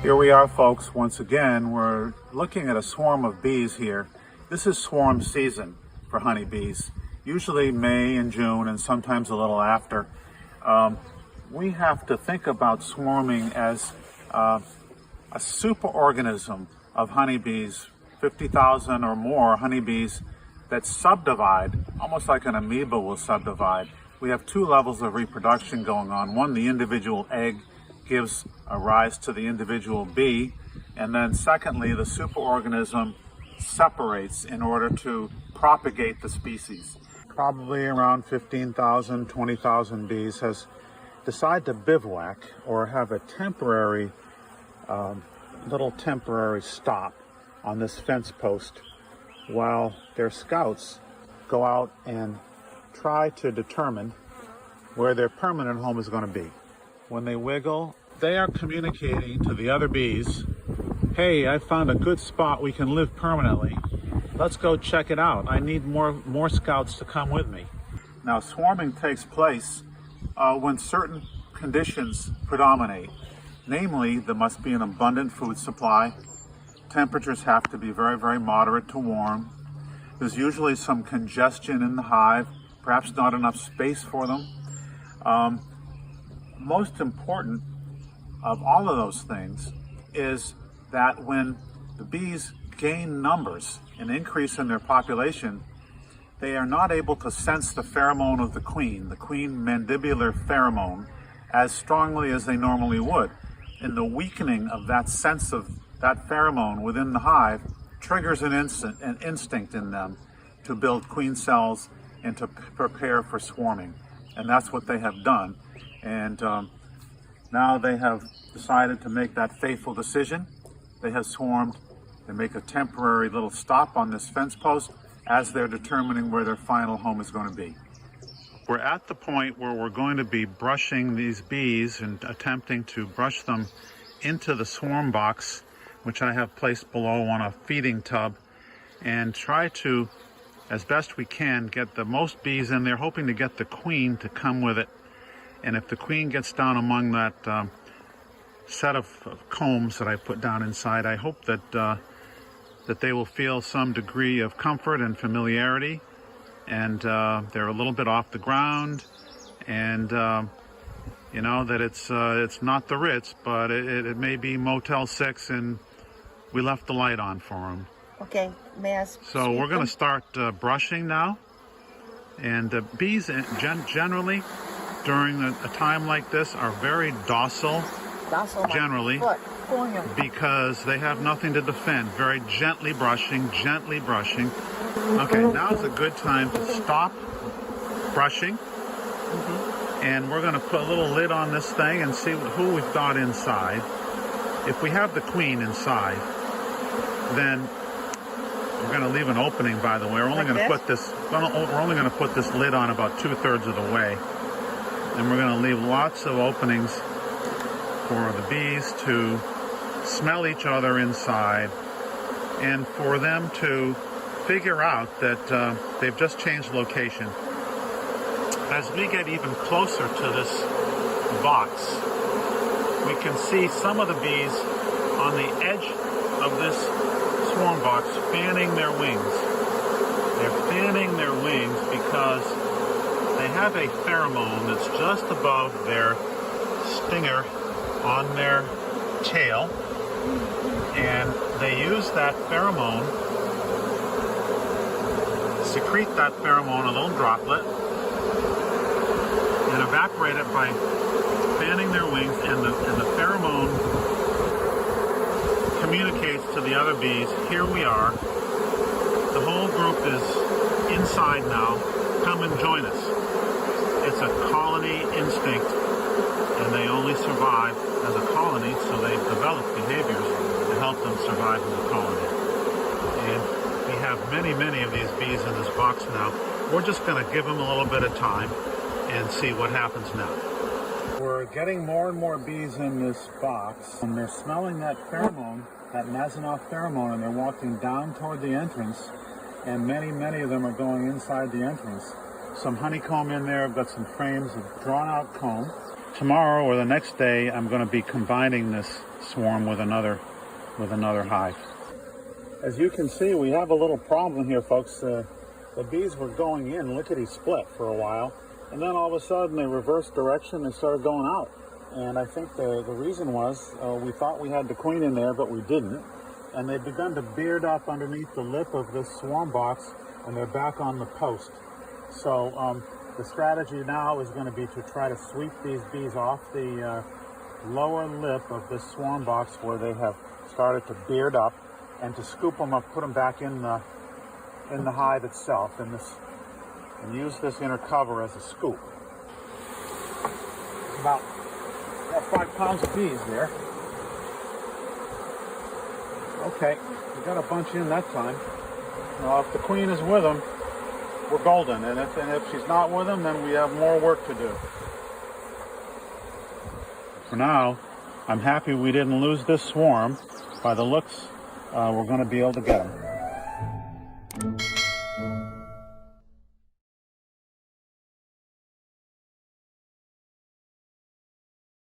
Here we are, folks. Once again, we're looking at a swarm of bees here. This is swarm season for honeybees, usually May and June and sometimes a little after. We have to think about swarming as a superorganism of honeybees, 50,000 or more honeybees that subdivide, almost like an amoeba will subdivide. We have two levels of reproduction going on. One, the individual egg gives a rise to the individual bee, and then secondly, the superorganism separates in order to propagate the species. Probably around 15,000, 20,000 bees has decided to bivouac or have a temporary, little temporary stop on this fence post while their scouts go out and try to determine where their permanent home is going to be. When they wiggle, they are communicating to the other bees, hey, I found a good spot we can live permanently. Let's go check it out. I need more scouts to come with me. Now, swarming takes place when certain conditions predominate. Namely, there must be an abundant food supply. Temperatures have to be very, very moderate to warm. There's usually some congestion in the hive, perhaps not enough space for them. Most important of all of those things is that when the bees gain numbers, an increase in their population, they are not able to sense the pheromone of the queen mandibular pheromone, as strongly as they normally would. And the weakening of that sense of that pheromone within the hive triggers an instinct in them to build queen cells and to prepare for swarming. And that's what they have done. And now they have decided to make that fateful decision. They have swarmed. They make a temporary little stop on this fence post as they're determining where their final home is going to be. We're at the point where we're going to be brushing these bees and attempting to brush them into the swarm box, which I have placed below on a feeding tub, and try to, as best we can, get the most bees in there, hoping to get the queen to come with it. And if the queen gets down among that set of combs that I put down inside, I hope that that they will feel some degree of comfort and familiarity, and they're a little bit off the ground, and you know that it's not the Ritz, but it may be Motel 6, and we left the light on for them. Okay, may I speak? So we're going to start brushing now, and bees generally during a time like this are very docile, generally, because they have nothing to defend. Very gently brushing, gently brushing. Okay, now's a good time to stop brushing. And we're going to put a little lid on this thing and see who we've got inside. If we have the queen inside, then we're going to leave an opening, by the way. We're only going to put this, we're only going to put this lid on about 2/3 of the way. And we're going to leave lots of openings for the bees to smell each other inside, and for them to figure out that they've just changed location. As we get even closer to this box, we can see some of the bees on the edge of this swarm box fanning their wings. They're fanning their wings because they have a pheromone that's just above their stinger on their tail, and they use that pheromone, secrete that pheromone, a little droplet, and evaporate it by fanning their wings, and the pheromone communicates to the other bees, here we are, the whole group is inside now, come and join us. It's a colony instinct, and they only survive as a colony, so they've developed behaviors to help them survive in the colony. And we have many, many of these bees in this box now. We're just going to give them a little bit of time and see what happens now. We're getting more and more bees in this box, and they're smelling that pheromone, that Mazanoff pheromone, and they're walking down toward the entrance, and many, many of them are going inside the entrance. Some honeycomb in there. I've got some frames of drawn out comb. tomorrow or the next day, I'm going to be combining this swarm with another hive. As you can see, we have a little problem here, folks. The bees were going in lickety-split for a while, and then all of a sudden they reversed direction and started going out. And I think the reason was we thought we had the queen in there, but we didn't. And they've begun to beard up underneath the lip of this swarm box, and they're back on the post. So the strategy now is going to be to try to sweep these bees off the lower lip of this swarm box where they have started to beard up, and to scoop them up, put them back in the hive itself, and use this inner cover as a scoop. It's about 5 pounds of bees there. Okay, we got a bunch in that time. Now, if the queen is with them, we're golden, and if she's not with them, then we have more work to do. For now, I'm happy we didn't lose this swarm. By the looks, we're going to be able to get them.